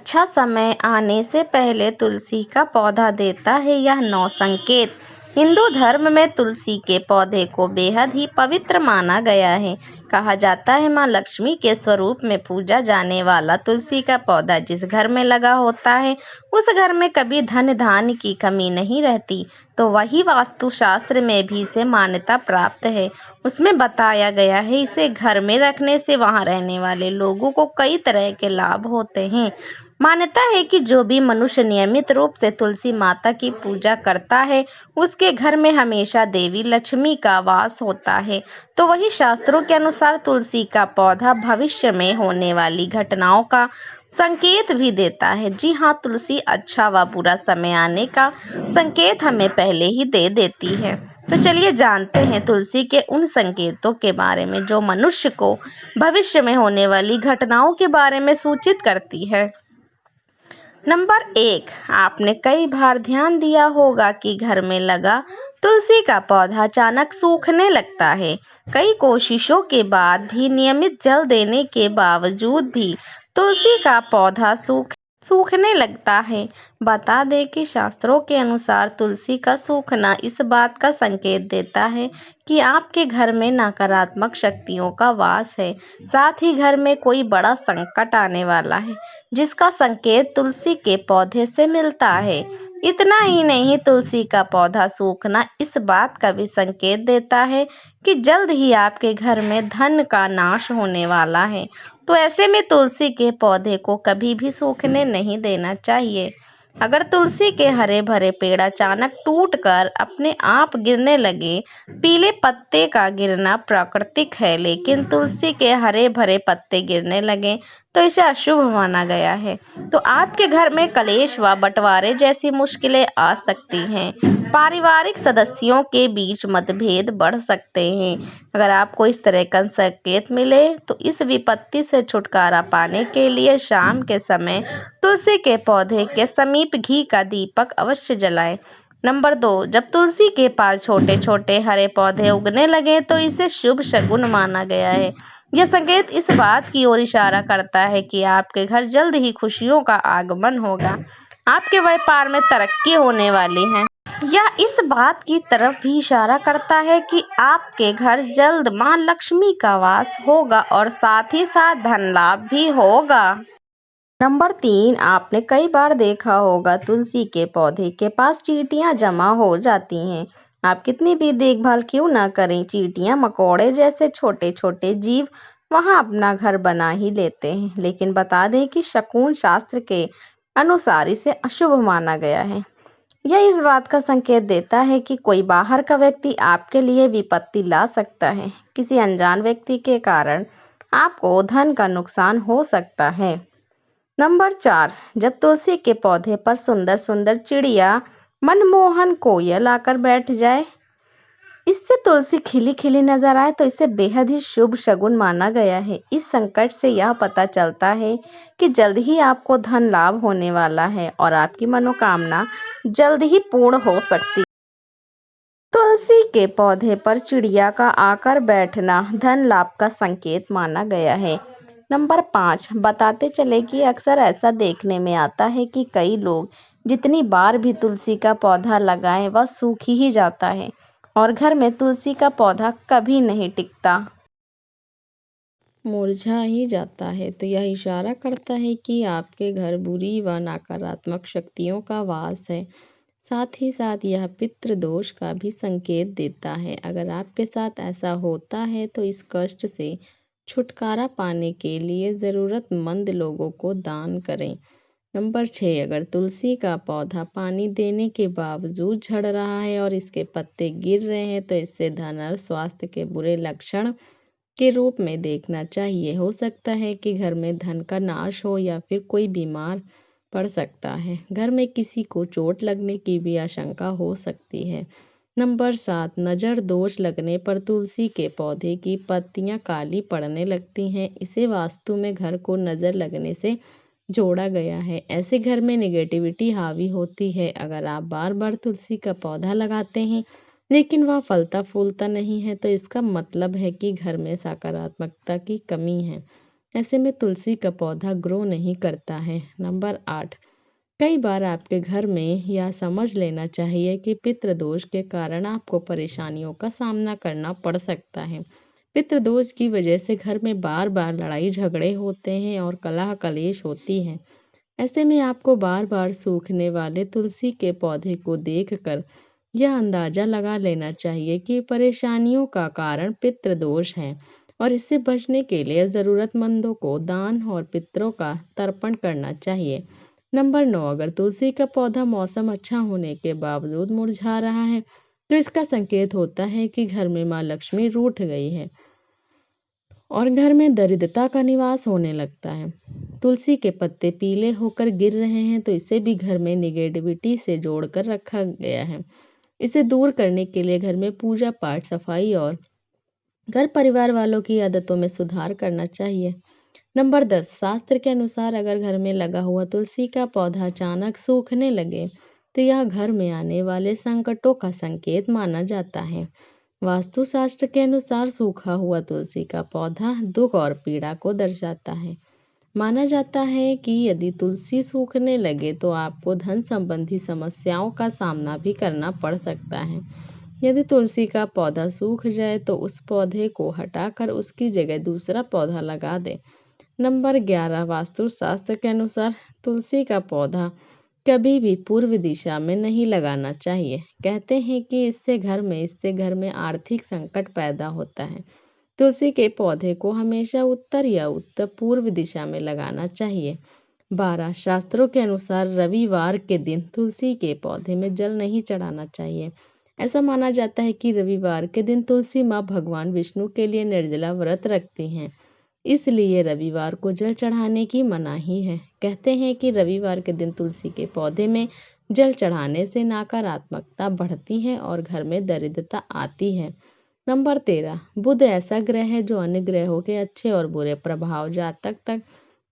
अच्छा समय आने से पहले तुलसी का पौधा देता है यह 9 संकेत। हिंदू धर्म में तुलसी के पौधे को बेहद ही पवित्र माना गया है। कहा जाता है माँ लक्ष्मी के स्वरूप में पूजा जाने वाला तुलसी का पौधा जिस घर में लगा होता है उस घर में कभी धन धान्य की कमी नहीं रहती। तो वही वास्तुशास्त्र में भी इसे मान्यता प्राप्त है। उसमें बताया गया है इसे घर में रखने से वहां रहने वाले लोगों को कई तरह के लाभ होते हैं। मान्यता है कि जो भी मनुष्य नियमित रूप से तुलसी माता की पूजा करता है उसके घर में हमेशा देवी लक्ष्मी का वास होता है। तो वही शास्त्रों के अनुसार तुलसी का पौधा भविष्य में होने वाली घटनाओं का संकेत भी देता है। जी हाँ, तुलसी अच्छा व बुरा समय आने का संकेत हमें पहले ही दे देती है। तो चलिए जानते हैं तुलसी के उन संकेतों के बारे में जो मनुष्य को भविष्य में होने वाली घटनाओं के बारे में सूचित करती है। नंबर 1, आपने कई बार ध्यान दिया होगा कि घर में लगा तुलसी का पौधा अचानक सूखने लगता है। कई कोशिशों के बाद भी नियमित जल देने के बावजूद भी तुलसी का पौधा सूखने लगता है। बता दें कि शास्त्रों के अनुसार तुलसी का सूखना इस बात का संकेत देता है कि आपके घर में नकारात्मक शक्तियों का वास है। साथ ही घर में कोई बड़ा संकट आने वाला है जिसका संकेत तुलसी के पौधे से मिलता है। इतना ही नहीं, तुलसी का पौधा सूखना इस बात का भी संकेत देता है कि जल्द ही आपके घर में धन का नाश होने वाला है। तो ऐसे में तुलसी के पौधे को कभी भी सूखने नहीं देना चाहिए। अगर तुलसी के हरे भरे पेड़ अचानक टूटकर अपने आप गिरने लगे, पीले पत्ते का गिरना प्राकृतिक है, लेकिन तुलसी के हरे भरे पत्ते गिरने लगे तो इसे अशुभ माना गया है। तो आपके घर में कलेश व बंटवारे जैसी मुश्किलें आ सकती हैं। पारिवारिक सदस्यों के बीच मतभेद बढ़ सकते हैं। अगर आपको इस तरह का संकेत मिले तो इस विपत्ति से छुटकारा पाने के लिए शाम के समय तुलसी के पौधे के समीप घी का दीपक अवश्य जलाएं। नंबर 2, जब तुलसी के पास छोटे छोटे हरे पौधे उगने लगे तो इसे शुभ शगुन माना गया है। यह संकेत इस बात की ओर इशारा करता है कि आपके घर जल्द ही खुशियों का आगमन होगा, आपके व्यापार में तरक्की होने वाली है। यह इस बात की तरफ भी इशारा करता है कि आपके घर जल्द मां लक्ष्मी का वास होगा और साथ ही साथ धन लाभ भी होगा। नंबर 3, आपने कई बार देखा होगा तुलसी के पौधे के पास चींटियां जमा हो जाती हैं। आप कितनी भी देखभाल क्यों ना करें, चींटियां मकोड़े जैसे छोटे छोटे जीव वहां अपना घर बना ही लेते हैं। लेकिन बता दें कि शकुन शास्त्र के अनुसार इसे अशुभ माना गया है। यह इस बात का संकेत देता है कि कोई बाहर का व्यक्ति आपके लिए विपत्ति ला सकता है। किसी अनजान व्यक्ति के कारण आपको धन का नुकसान हो सकता है। नंबर 4, जब तुलसी के पौधे पर सुंदर सुंदर चिड़िया मनमोहन कोयल आकर बैठ जाए, इससे तुलसी खिली खिली नजर आए तो इसे बेहद ही शुभ शगुन माना गया है। इस संकट से यह पता चलता है कि जल्द ही आपको धन लाभ होने वाला है और आपकी मनोकामना जल्द ही पूर्ण हो सकती है। तुलसी के पौधे पर चिड़िया का आकर बैठना धन लाभ का संकेत माना गया है। नंबर 5, बताते चले कि अक्सर ऐसा देखने में आता है कि कई लोग जितनी बार भी तुलसी का पौधा लगाएं वह सूख ही जाता है और घर में तुलसी का पौधा कभी नहीं टिकता, मुरझा ही जाता है। तो यह इशारा करता है कि आपके घर बुरी व नकारात्मक शक्तियों का वास है। साथ ही साथ यह पितृ दोष का भी संकेत देता है। अगर आपके साथ ऐसा होता है तो इस कष्ट से छुटकारा पाने के लिए ज़रूरतमंद लोगों को दान करें। नंबर 6, अगर तुलसी का पौधा पानी देने के बावजूद झड़ रहा है और इसके पत्ते गिर रहे हैं तो इससे धन और स्वास्थ्य के बुरे लक्षण के रूप में देखना चाहिए। हो सकता है कि घर में धन का नाश हो या फिर कोई बीमार पड़ सकता है। घर में किसी को चोट लगने की भी आशंका हो सकती है। नंबर 7, नज़र दोष लगने पर तुलसी के पौधे की पत्तियां काली पड़ने लगती हैं। इसे वास्तु में घर को नज़र लगने से जोड़ा गया है। ऐसे घर में नेगेटिविटी हावी होती है। अगर आप बार बार तुलसी का पौधा लगाते हैं लेकिन वह फलता फूलता नहीं है तो इसका मतलब है कि घर में सकारात्मकता की कमी है। ऐसे में तुलसी का पौधा ग्रो नहीं करता है। नंबर 8, कई बार आपके घर में यह समझ लेना चाहिए कि पितृदोष के कारण आपको परेशानियों का सामना करना पड़ सकता है। पितृदोष की वजह से घर में बार बार लड़ाई झगड़े होते हैं और कलह कलेश होती है। ऐसे में आपको बार बार सूखने वाले तुलसी के पौधे को देखकर यह अंदाजा लगा लेना चाहिए कि परेशानियों का कारण पितृदोष है और इससे बचने के लिए ज़रूरतमंदों को दान और पितरों का तर्पण करना चाहिए। नंबर 9, अगर तुलसी का पौधा मौसम अच्छा होने के बावजूद मुरझा रहा है तो इसका संकेत होता है कि घर में माँ लक्ष्मी रूठ गई है और घर में दरिद्रता का निवास होने लगता है। तुलसी के पत्ते पीले होकर गिर रहे हैं तो इसे भी घर में निगेटिविटी से जोड़कर रखा गया है। इसे दूर करने के लिए घर में पूजा पाठ, सफाई और घर परिवार वालों की आदतों में सुधार करना चाहिए। नंबर 10, शास्त्र के अनुसार अगर घर में लगा हुआ तुलसी का पौधा अचानक सूखने लगे तो यह घर में आने वाले संकटों का संकेत माना जाता है। वास्तुशास्त्र के अनुसार सूखा हुआ तुलसी का पौधा दुख और पीड़ा को दर्शाता है। माना जाता है कि यदि तुलसी सूखने लगे तो आपको धन संबंधी समस्याओं का सामना भी करना पड़ सकता है। यदि तुलसी का पौधा सूख जाए तो उस पौधे को हटाकर उसकी जगह दूसरा पौधा लगा दें। नंबर 11, वास्तुशास्त्र के अनुसार तुलसी का पौधा कभी भी पूर्व दिशा में नहीं लगाना चाहिए। कहते हैं कि इससे घर में आर्थिक संकट पैदा होता है। तुलसी के पौधे को हमेशा उत्तर या उत्तर पूर्व दिशा में लगाना चाहिए। 12, शास्त्रों के अनुसार रविवार के दिन तुलसी के पौधे में जल नहीं चढ़ाना चाहिए। ऐसा माना जाता है कि रविवार के दिन तुलसी माँ भगवान विष्णु के लिए निर्जला व्रत रखती हैं, इसलिए रविवार को जल चढ़ाने की मनाही है। कहते हैं कि रविवार के दिन तुलसी के पौधे में जल चढ़ाने से नकारात्मकता बढ़ती है और घर में दरिद्रता आती है। नंबर 13, बुध ऐसा ग्रह है जो अन्य ग्रहों के अच्छे और बुरे प्रभाव जातक तक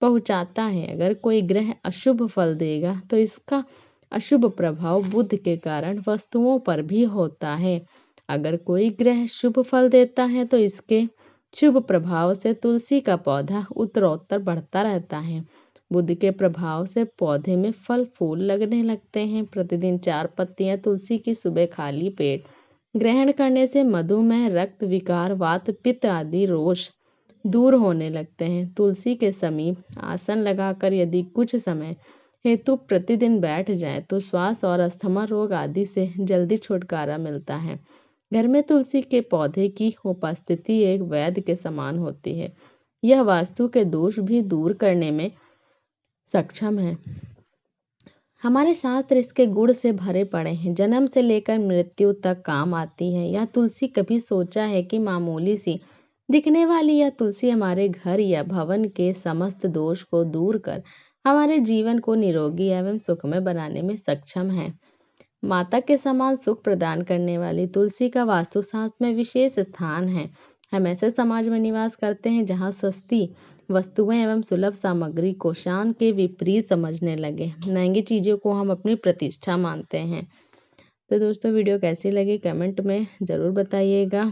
पहुंचाता है। अगर कोई ग्रह अशुभ फल देगा तो इसका अशुभ प्रभाव बुध के कारण वस्तुओं पर भी होता है। अगर कोई ग्रह शुभ फल देता है तो इसके शुभ प्रभाव से तुलसी का पौधा उत्तरोत्तर बढ़ता रहता है। बुध के प्रभाव से पौधे में फल फूल लगने लगते हैं। प्रतिदिन 4 पत्तियां तुलसी की सुबह खाली पेट ग्रहण करने से मधुमेह, रक्त विकार, वात पित्त आदि रोग दूर होने लगते हैं। तुलसी के समीप आसन लगाकर यदि कुछ समय हेतु प्रतिदिन बैठ जाए तो श्वास और अस्थमा रोग आदि से जल्दी छुटकारा मिलता है। घर में तुलसी के पौधे की उपस्थिति एक वैद्य के समान होती है। यह वास्तु के दोष भी दूर करने में सक्षम है। हमारे शास्त्र इसके गुण से भरे पड़े हैं। जन्म से लेकर मृत्यु तक काम आती है। यह तुलसी कभी सोचा है कि मामूली सी दिखने वाली यह तुलसी हमारे घर या भवन के समस्त दोष को दूर कर हमारे जीवन को निरोगी एवं सुखमय बनाने में सक्षम है। माता के समान सुख प्रदान करने वाली तुलसी का वास्तुशास्त्र में विशेष स्थान है। हम ऐसे समाज में निवास करते हैं जहाँ सस्ती वस्तुएं एवं सुलभ सामग्री को शान के विपरीत समझने लगे। महंगी चीज़ों को हम अपनी प्रतिष्ठा मानते हैं। तो दोस्तों, वीडियो कैसी लगी कमेंट में ज़रूर बताइएगा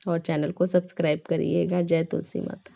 और चैनल को सब्सक्राइब करिएगा। जय तुलसी माता।